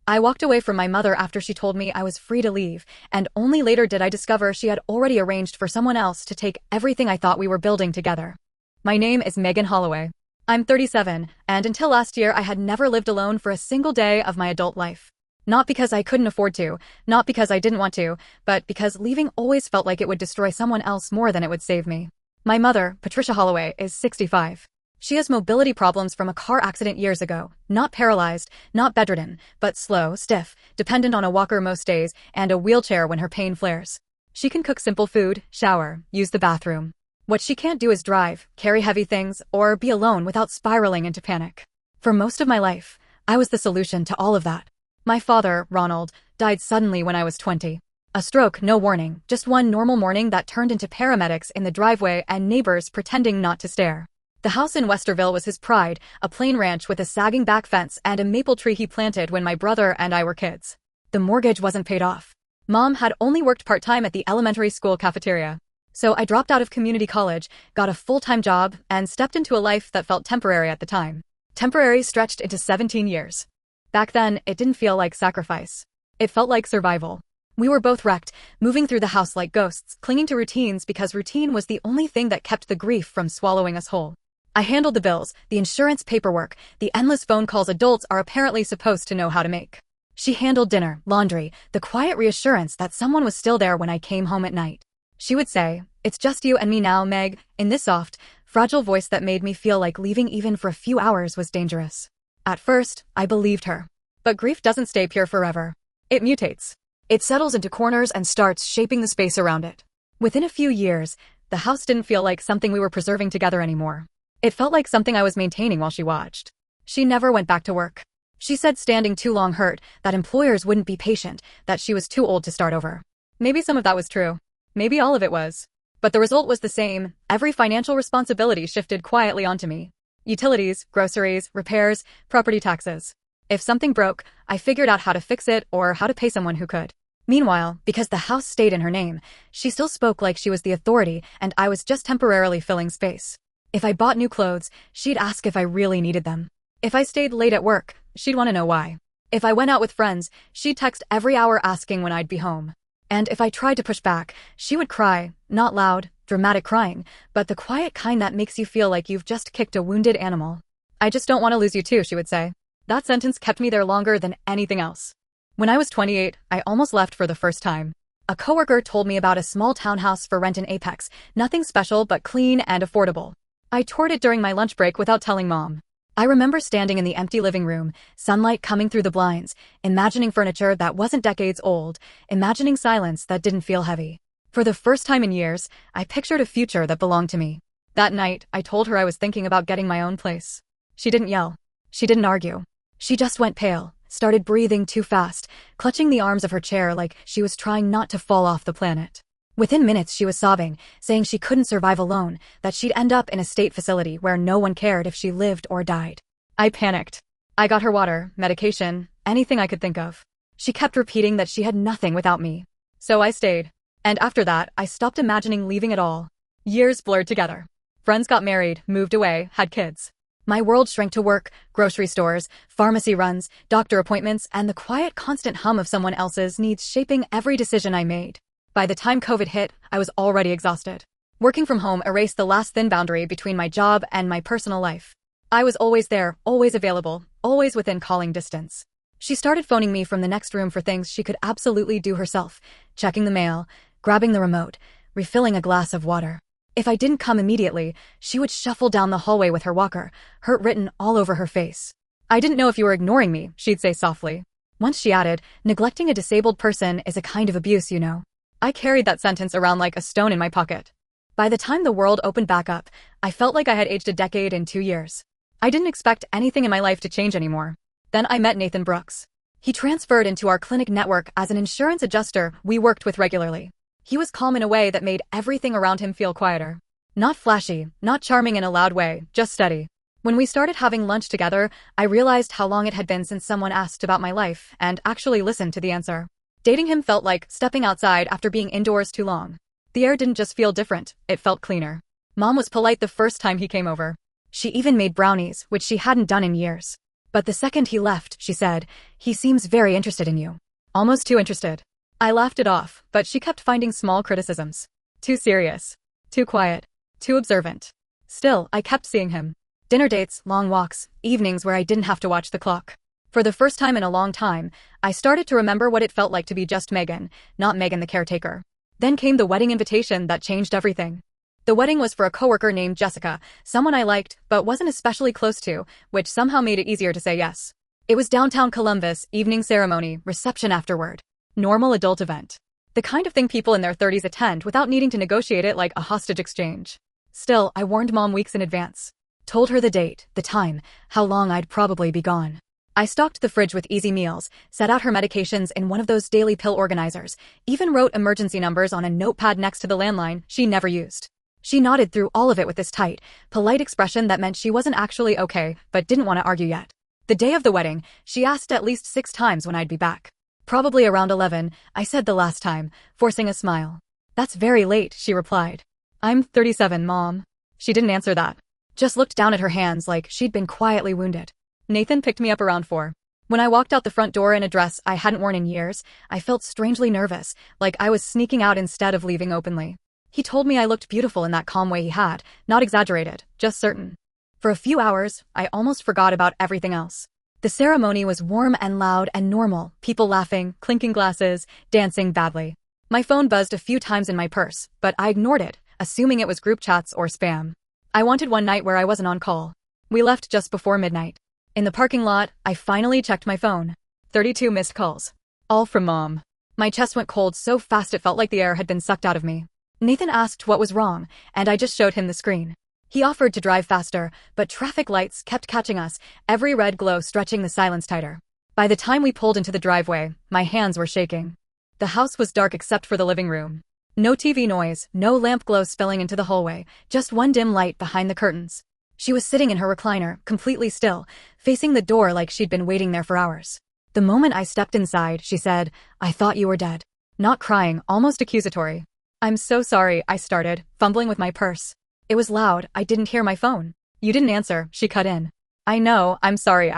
I walked away from my mother after she told me I was free to leave, and only later did I discover she had already arranged for someone else to take everything I thought we were building together. My name is Megan Holloway. I'm 37, and until last year I had never lived alone for a single day of my adult life. Not because I couldn't afford to, not because I didn't want to, but because leaving always felt like it would destroy someone else more than it would save me. My mother, Patricia Holloway, is 65. She has mobility problems from a car accident years ago, not paralyzed, not bedridden, but slow, stiff, dependent on a walker most days, and a wheelchair when her pain flares. She can cook simple food, shower, use the bathroom. What she can't do is drive, carry heavy things, or be alone without spiraling into panic. For most of my life, I was the solution to all of that. My father, Ronald, died suddenly when I was 20. A stroke, no warning, just one normal morning that turned into paramedics in the driveway and neighbors pretending not to stare. The house in Westerville was his pride, a plain ranch with a sagging back fence and a maple tree he planted when my brother and I were kids. The mortgage wasn't paid off. Mom had only worked part-time at the elementary school cafeteria. So I dropped out of community college, got a full-time job, and stepped into a life that felt temporary at the time. Temporary stretched into 17 years. Back then, it didn't feel like sacrifice. It felt like survival. We were both wrecked, moving through the house like ghosts, clinging to routines because routine was the only thing that kept the grief from swallowing us whole. I handled the bills, the insurance paperwork, the endless phone calls adults are apparently supposed to know how to make. She handled dinner, laundry, the quiet reassurance that someone was still there when I came home at night. She would say, "It's just you and me now, Meg," in this soft, fragile voice that made me feel like leaving even for a few hours was dangerous. At first, I believed her. But grief doesn't stay pure forever. It mutates. It settles into corners and starts shaping the space around it. Within a few years, the house didn't feel like something we were preserving together anymore. It felt like something I was maintaining while she watched. She never went back to work. She said standing too long hurt, that employers wouldn't be patient, that she was too old to start over. Maybe some of that was true. Maybe all of it was. But the result was the same. Every financial responsibility shifted quietly onto me. Utilities, groceries, repairs, property taxes. If something broke, I figured out how to fix it or how to pay someone who could. Meanwhile, because the house stayed in her name, she still spoke like she was the authority and I was just temporarily filling space. If I bought new clothes, she'd ask if I really needed them. If I stayed late at work, she'd want to know why. If I went out with friends, she'd text every hour asking when I'd be home. And if I tried to push back, she would cry, not loud, dramatic crying, but the quiet kind that makes you feel like you've just kicked a wounded animal. "I just don't want to lose you too," she would say. That sentence kept me there longer than anything else. When I was 28, I almost left for the first time. A coworker told me about a small townhouse for rent in Apex, nothing special but clean and affordable. I toured it during my lunch break without telling Mom. I remember standing in the empty living room, sunlight coming through the blinds, imagining furniture that wasn't decades old, imagining silence that didn't feel heavy. For the first time in years, I pictured a future that belonged to me. That night, I told her I was thinking about getting my own place. She didn't yell. She didn't argue. She just went pale, started breathing too fast, clutching the arms of her chair like she was trying not to fall off the planet. Within minutes she was sobbing, saying she couldn't survive alone, that she'd end up in a state facility where no one cared if she lived or died. I panicked. I got her water, medication, anything I could think of. She kept repeating that she had nothing without me. So I stayed. And after that, I stopped imagining leaving at all. Years blurred together. Friends got married, moved away, had kids. My world shrank to work, grocery stores, pharmacy runs, doctor appointments, and the quiet constant hum of someone else's needs shaping every decision I made. By the time COVID hit, I was already exhausted. Working from home erased the last thin boundary between my job and my personal life. I was always there, always available, always within calling distance. She started phoning me from the next room for things she could absolutely do herself, checking the mail, grabbing the remote, refilling a glass of water. If I didn't come immediately, she would shuffle down the hallway with her walker, hurt written all over her face. "I didn't know if you were ignoring me," she'd say softly. Once she added, "Neglecting a disabled person is a kind of abuse, you know." I carried that sentence around like a stone in my pocket. By the time the world opened back up, I felt like I had aged a decade in 2 years. I didn't expect anything in my life to change anymore. Then I met Nathan Brooks. He transferred into our clinic network as an insurance adjuster we worked with regularly. He was calm in a way that made everything around him feel quieter. Not flashy, not charming in a loud way, just steady. When we started having lunch together, I realized how long it had been since someone asked about my life and actually listened to the answer. Dating him felt like stepping outside after being indoors too long. The air didn't just feel different, it felt cleaner. Mom was polite the first time he came over. She even made brownies, which she hadn't done in years. But the second he left, she said, he seems very interested in you. Almost too interested. I laughed it off, but she kept finding small criticisms. Too serious. Too quiet. Too observant. Still, I kept seeing him. Dinner dates, long walks, evenings where I didn't have to watch the clock. For the first time in a long time, I started to remember what it felt like to be just Megan, not Megan the caretaker. Then came the wedding invitation that changed everything. The wedding was for a coworker named Jessica, someone I liked but wasn't especially close to, which somehow made it easier to say yes. It was downtown Columbus, evening ceremony, reception afterward. Normal adult event. The kind of thing people in their 30s attend without needing to negotiate it like a hostage exchange. Still, I warned Mom weeks in advance. Told her the date, the time, how long I'd probably be gone. I stocked the fridge with easy meals, set out her medications in one of those daily pill organizers, even wrote emergency numbers on a notepad next to the landline she never used. She nodded through all of it with this tight, polite expression that meant she wasn't actually okay, but didn't want to argue yet. The day of the wedding, she asked at least 6 times when I'd be back. Probably around 11, I said the last time, forcing a smile. That's very late, she replied. I'm 37, Mom. She didn't answer that. Just looked down at her hands like she'd been quietly wounded. Nathan picked me up around 4. When I walked out the front door in a dress I hadn't worn in years, I felt strangely nervous, like I was sneaking out instead of leaving openly. He told me I looked beautiful in that calm way he had, not exaggerated, just certain. For a few hours, I almost forgot about everything else. The ceremony was warm and loud and normal, people laughing, clinking glasses, dancing badly. My phone buzzed a few times in my purse, but I ignored it, assuming it was group chats or spam. I wanted one night where I wasn't on call. We left just before midnight. In the parking lot, I finally checked my phone. 32 missed calls. All from Mom. My chest went cold so fast it felt like the air had been sucked out of me. Nathan asked what was wrong, and I just showed him the screen. He offered to drive faster, but traffic lights kept catching us, every red glow stretching the silence tighter. By the time we pulled into the driveway, my hands were shaking. The house was dark except for the living room. No TV noise, no lamp glow spilling into the hallway, just one dim light behind the curtains. She was sitting in her recliner, completely still, facing the door like she'd been waiting there for hours. The moment I stepped inside, she said, "I thought you were dead." Not crying, almost accusatory. "I'm so sorry," I started, fumbling with my purse. It was loud, I didn't hear my phone. "You didn't answer," she cut in. "I know, I'm sorry,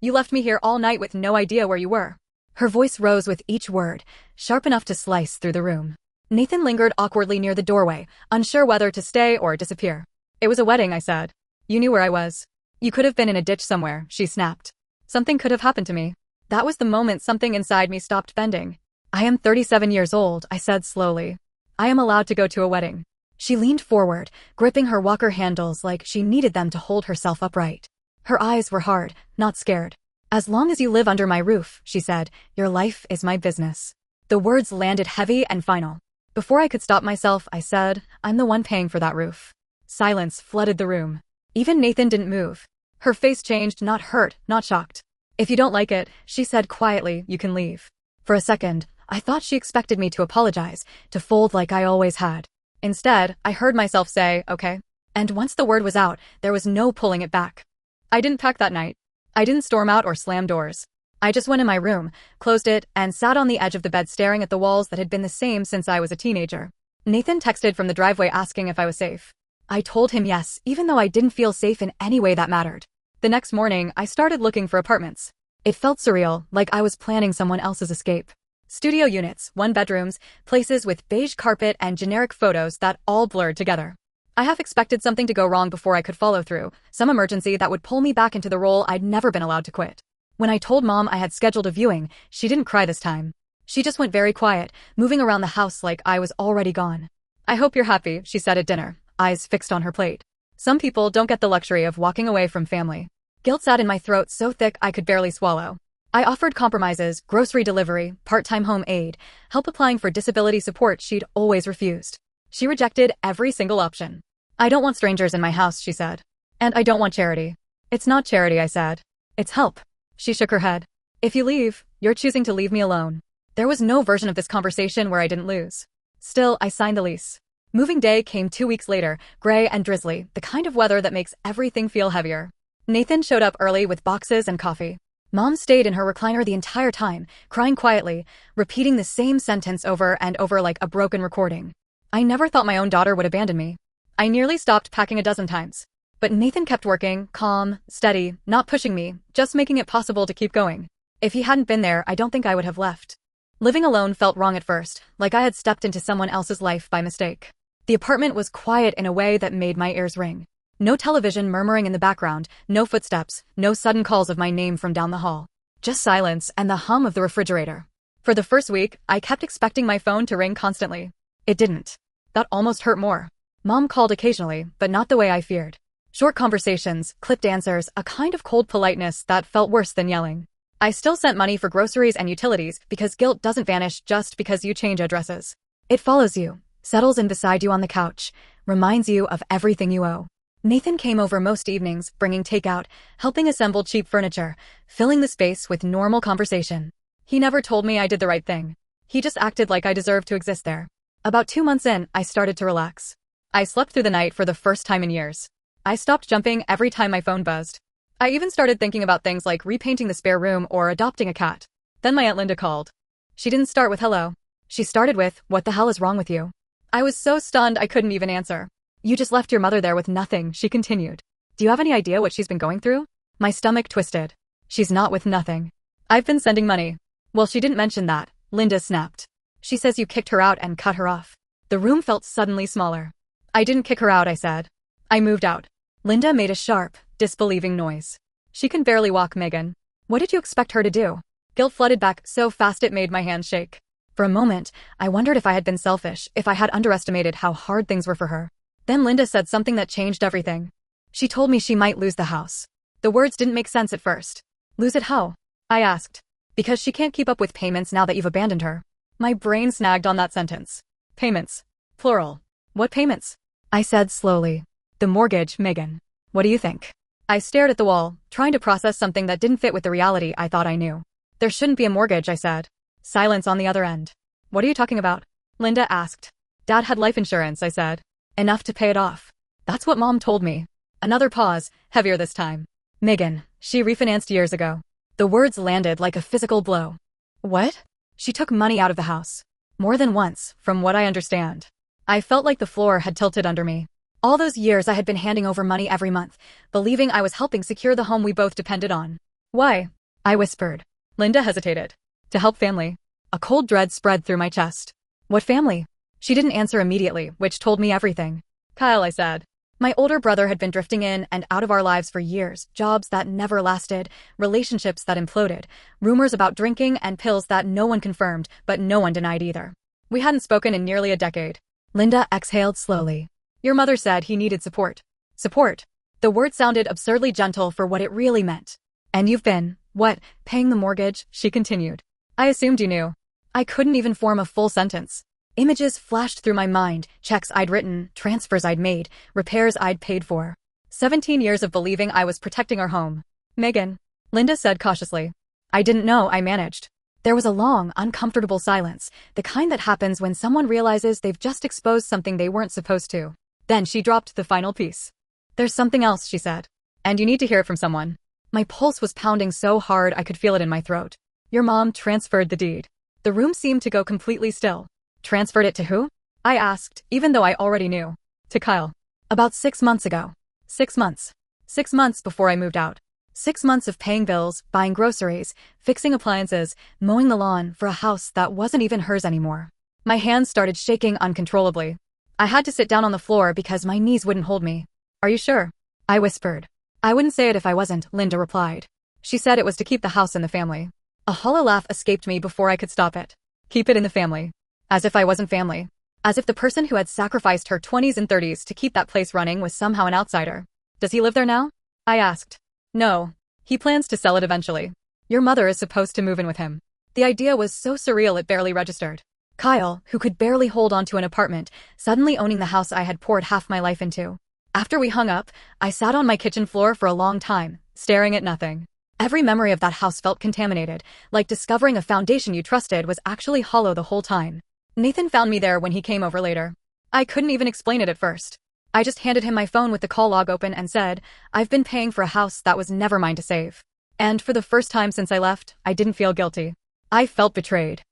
You left me here all night with no idea where you were." Her voice rose with each word, sharp enough to slice through the room. Nathan lingered awkwardly near the doorway, unsure whether to stay or disappear. "It was a wedding," I said. "You knew where I was." "You could have been in a ditch somewhere," she snapped. "Something could have happened to me." That was the moment something inside me stopped bending. "I am 37 years old," I said slowly. "I am allowed to go to a wedding." She leaned forward, gripping her walker handles like she needed them to hold herself upright. Her eyes were hard, not scared. "As long as you live under my roof," she said, "your life is my business." The words landed heavy and final. Before I could stop myself, I said, "I'm the one paying for that roof." Silence flooded the room. Even Nathan didn't move. Her face changed, not hurt, not shocked. "If you don't like it," she said quietly, "you can leave." For a second, I thought she expected me to apologize, to fold like I always had. Instead, I heard myself say, "Okay." And once the word was out, there was no pulling it back. I didn't pack that night. I didn't storm out or slam doors. I just went in my room, closed it, and sat on the edge of the bed staring at the walls that had been the same since I was a teenager. Nathan texted from the driveway asking if I was safe. I told him yes, even though I didn't feel safe in any way that mattered. The next morning, I started looking for apartments. It felt surreal, like I was planning someone else's escape. Studio units, 1-bedrooms, places with beige carpet and generic photos that all blurred together. I half expected something to go wrong before I could follow through, some emergency that would pull me back into the role I'd never been allowed to quit. When I told Mom I had scheduled a viewing, she didn't cry this time. She just went very quiet, moving around the house like I was already gone. "I hope you're happy," she said at dinner, eyes fixed on her plate. Some people don't get the luxury of walking away from family. Guilt sat in my throat so thick I could barely swallow. I offered compromises, grocery delivery, part-time home aid, help applying for disability support she'd always refused. She rejected every single option. "I don't want strangers in my house," she said. "And I don't want charity." "It's not charity," I said. "It's help." She shook her head. "If you leave, you're choosing to leave me alone." There was no version of this conversation where I didn't lose. Still, I signed the lease. Moving day came 2 weeks later, gray and drizzly, the kind of weather that makes everything feel heavier. Nathan showed up early with boxes and coffee. Mom stayed in her recliner the entire time, crying quietly, repeating the same sentence over and over like a broken recording. I never thought my own daughter would abandon me. I nearly stopped packing a dozen times. But Nathan kept working, calm, steady, not pushing me, just making it possible to keep going. If he hadn't been there, I don't think I would have left. Living alone felt wrong at first, like I had stepped into someone else's life by mistake. The apartment was quiet in a way that made my ears ring. No television murmuring in the background, no footsteps, no sudden calls of my name from down the hall. Just silence and the hum of the refrigerator. For the first week, I kept expecting my phone to ring constantly. It didn't. That almost hurt more. Mom called occasionally, but not the way I feared. Short conversations, clipped answers, a kind of cold politeness that felt worse than yelling. I still sent money for groceries and utilities because guilt doesn't vanish just because you change addresses. It follows you, settles in beside you on the couch, reminds you of everything you owe. Nathan came over most evenings, bringing takeout, helping assemble cheap furniture, filling the space with normal conversation. He never told me I did the right thing. He just acted like I deserved to exist there. About 2 months in, I started to relax. I slept through the night for the first time in years. I stopped jumping every time my phone buzzed. I even started thinking about things like repainting the spare room or adopting a cat. Then my Aunt Linda called. She didn't start with hello. She started with, "What the hell is wrong with you?" I was so stunned I couldn't even answer. "You just left your mother there with nothing," she continued. "Do you have any idea what she's been going through?" My stomach twisted. "She's not with nothing. I've been sending money." "Well, she didn't mention that," Linda snapped. "She says you kicked her out and cut her off." The room felt suddenly smaller. "I didn't kick her out," I said. "I moved out." Linda made a sharp, disbelieving noise. "She can barely walk, Megan. What did you expect her to do?" Guilt flooded back so fast it made my hands shake. For a moment, I wondered if I had been selfish, if I had underestimated how hard things were for her. Then Linda said something that changed everything. She told me she might lose the house. The words didn't make sense at first. "Lose it how?" I asked. "Because she can't keep up with payments now that you've abandoned her." My brain snagged on that sentence. "Payments. Plural. What payments?" I said slowly. "The mortgage, Megan. What do you think?" I stared at the wall, trying to process something that didn't fit with the reality I thought I knew. "There shouldn't be a mortgage," I said. Silence on the other end. "What are you talking about?" Linda asked. "Dad had life insurance," I said. "Enough to pay it off." "That's what Mom told me." Another pause, heavier this time. "Megan, she refinanced years ago." The words landed like a physical blow. "What?" "She took money out of the house. More than once, from what I understand." I felt like the floor had tilted under me. All those years I had been handing over money every month, believing I was helping secure the home we both depended on. "Why?" I whispered. Linda hesitated. "To help family." A cold dread spread through my chest. "What family?" She didn't answer immediately, which told me everything. "Kyle," I said. My older brother had been drifting in and out of our lives for years, jobs that never lasted, relationships that imploded, rumors about drinking and pills that no one confirmed, but no one denied either. We hadn't spoken in nearly a decade. Linda exhaled slowly. "Your mother said he needed support." Support. The word sounded absurdly gentle for what it really meant. "And you've been, what, paying the mortgage?" she continued. "I assumed you knew." I couldn't even form a full sentence. Images flashed through my mind, checks I'd written, transfers I'd made, repairs I'd paid for. 17 years of believing I was protecting our home. "Megan," Linda said cautiously. "I didn't know," I managed. There was a long, uncomfortable silence, the kind that happens when someone realizes they've just exposed something they weren't supposed to. Then she dropped the final piece. "There's something else," she said. "And you need to hear it from someone." My pulse was pounding so hard I could feel it in my throat. "Your mom transferred the deed." The room seemed to go completely still. "Transferred it to who?" I asked, even though I already knew. "To Kyle. About 6 months ago." 6 months. 6 months before I moved out. 6 months of paying bills, buying groceries, fixing appliances, mowing the lawn for a house that wasn't even hers anymore. My hands started shaking uncontrollably. I had to sit down on the floor because my knees wouldn't hold me. "Are you sure?" I whispered. "I wouldn't say it if I wasn't," Linda replied. She said it was to keep the house in the family. A hollow laugh escaped me before I could stop it. "Keep it in the family." As if I wasn't family. As if the person who had sacrificed her 20s and 30s to keep that place running was somehow an outsider. "Does he live there now?" I asked. "No. He plans to sell it eventually. Your mother is supposed to move in with him." The idea was so surreal it barely registered. Kyle, who could barely hold on to an apartment, suddenly owning the house I had poured half my life into. After we hung up, I sat on my kitchen floor for a long time, staring at nothing. Every memory of that house felt contaminated, like discovering a foundation you trusted was actually hollow the whole time. Nathan found me there when he came over later. I couldn't even explain it at first. I just handed him my phone with the call log open and said, "I've been paying for a house that was never mine to save." And for the first time since I left, I didn't feel guilty. I felt betrayed.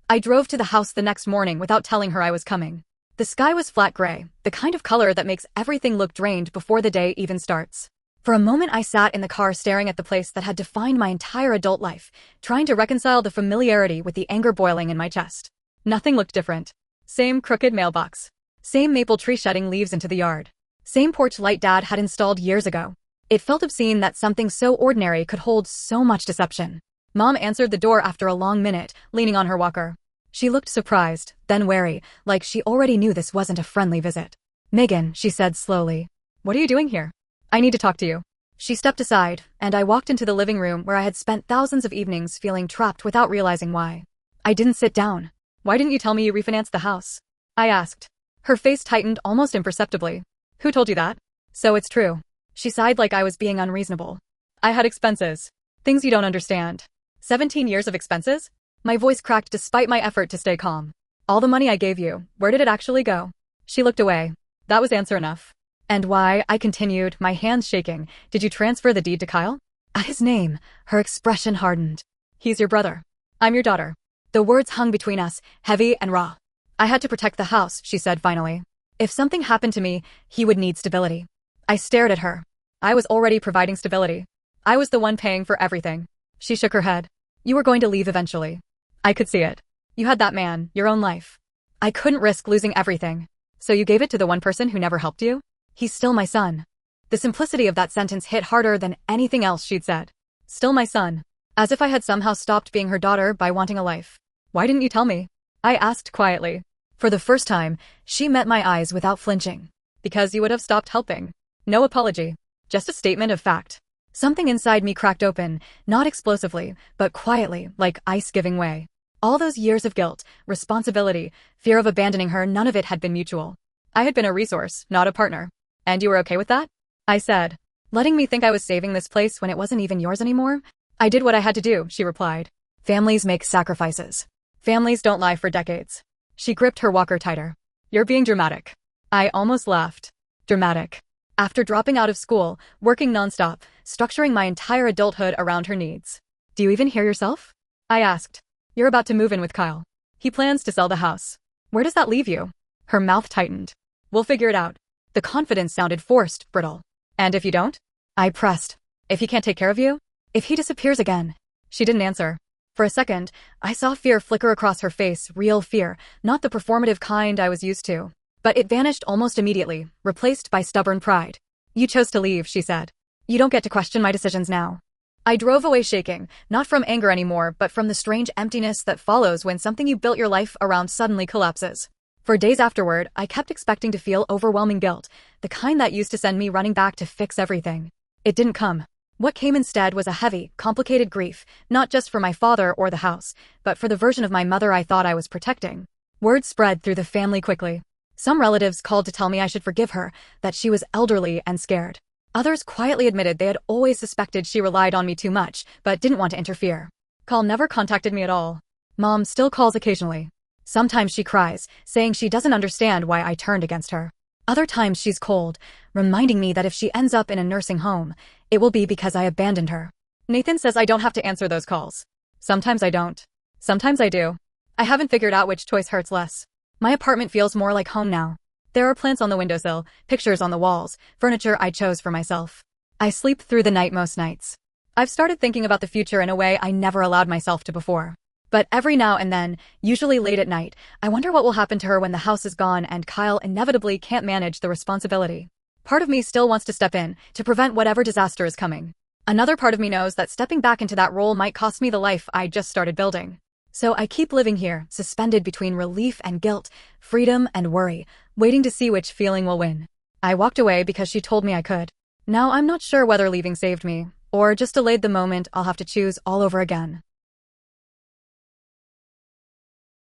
I drove to the house the next morning without telling her I was coming. The sky was flat gray, the kind of color that makes everything look drained before the day even starts. For a moment I sat in the car staring at the place that had defined my entire adult life, trying to reconcile the familiarity with the anger boiling in my chest. Nothing looked different. Same crooked mailbox. Same maple tree shedding leaves into the yard. Same porch light Dad had installed years ago. It felt obscene that something so ordinary could hold so much deception. Mom answered the door after a long minute, leaning on her walker. She looked surprised, then wary, like she already knew this wasn't a friendly visit. "Megan," she said slowly. "What are you doing here? I need to talk to you." She stepped aside, and I walked into the living room where I had spent thousands of evenings feeling trapped without realizing why. I didn't sit down. "Why didn't you tell me you refinanced the house?" I asked. Her face tightened almost imperceptibly. "Who told you that?" "So it's true." She sighed like I was being unreasonable. "I had expenses. Things you don't understand." 17 years of expenses? My voice cracked despite my effort to stay calm. "All the money I gave you, where did it actually go?" She looked away. That was answer enough. "And why?" I continued, my hands shaking. "Did you transfer the deed to Kyle?" At his name, her expression hardened. "He's your brother. I'm your daughter." The words hung between us, heavy and raw. "I had to protect the house," she said finally. "If something happened to me, he would need stability." I stared at her. I was already providing stability. I was the one paying for everything. She shook her head. "You were going to leave eventually. I could see it. You had that man, your own life. I couldn't risk losing everything. So you gave it to the one person who never helped you? He's still my son." The simplicity of that sentence hit harder than anything else she'd said. Still my son. As if I had somehow stopped being her daughter by wanting a life. "Why didn't you tell me?" I asked quietly. For the first time, she met my eyes without flinching. "Because you would have stopped helping." No apology. Just a statement of fact. Something inside me cracked open, not explosively, but quietly, like ice giving way. All those years of guilt, responsibility, fear of abandoning her, none of it had been mutual. I had been a resource, not a partner. "And you were okay with that?" I said. "Letting me think I was saving this place when it wasn't even yours anymore?" "I did what I had to do," she replied. "Families make sacrifices. Families don't lie for decades." She gripped her walker tighter. "You're being dramatic." I almost laughed. Dramatic. After dropping out of school, working nonstop, structuring my entire adulthood around her needs. "Do you even hear yourself?" I asked. "You're about to move in with Kyle. He plans to sell the house. Where does that leave you?" Her mouth tightened. "We'll figure it out." The confidence sounded forced, brittle. "And if you don't?" I pressed. "If he can't take care of you? If he disappears again?" She didn't answer. For a second, I saw fear flicker across her face, real fear, not the performative kind I was used to. But it vanished almost immediately, replaced by stubborn pride. "You chose to leave," she said. "You don't get to question my decisions now." I drove away shaking, not from anger anymore, but from the strange emptiness that follows when something you built your life around suddenly collapses. For days afterward, I kept expecting to feel overwhelming guilt, the kind that used to send me running back to fix everything. It didn't come. What came instead was a heavy, complicated grief, not just for my father or the house, but for the version of my mother I thought I was protecting. Word spread through the family quickly. Some relatives called to tell me I should forgive her, that she was elderly and scared. Others quietly admitted they had always suspected she relied on me too much, but didn't want to interfere. Kyle never contacted me at all. Mom still calls occasionally. Sometimes she cries, saying she doesn't understand why I turned against her. Other times she's cold, reminding me that if she ends up in a nursing home, it will be because I abandoned her. Nathan says I don't have to answer those calls. Sometimes I don't. Sometimes I do. I haven't figured out which choice hurts less. My apartment feels more like home now. There are plants on the windowsill, pictures on the walls, furniture I chose for myself. I sleep through the night most nights. I've started thinking about the future in a way I never allowed myself to before. But every now and then, usually late at night, I wonder what will happen to her when the house is gone and Kyle inevitably can't manage the responsibility. Part of me still wants to step in, to prevent whatever disaster is coming. Another part of me knows that stepping back into that role might cost me the life I just started building. So I keep living here, suspended between relief and guilt, freedom and worry, waiting to see which feeling will win. I walked away because she told me I could. Now I'm not sure whether leaving saved me, or just delayed the moment I'll have to choose all over again.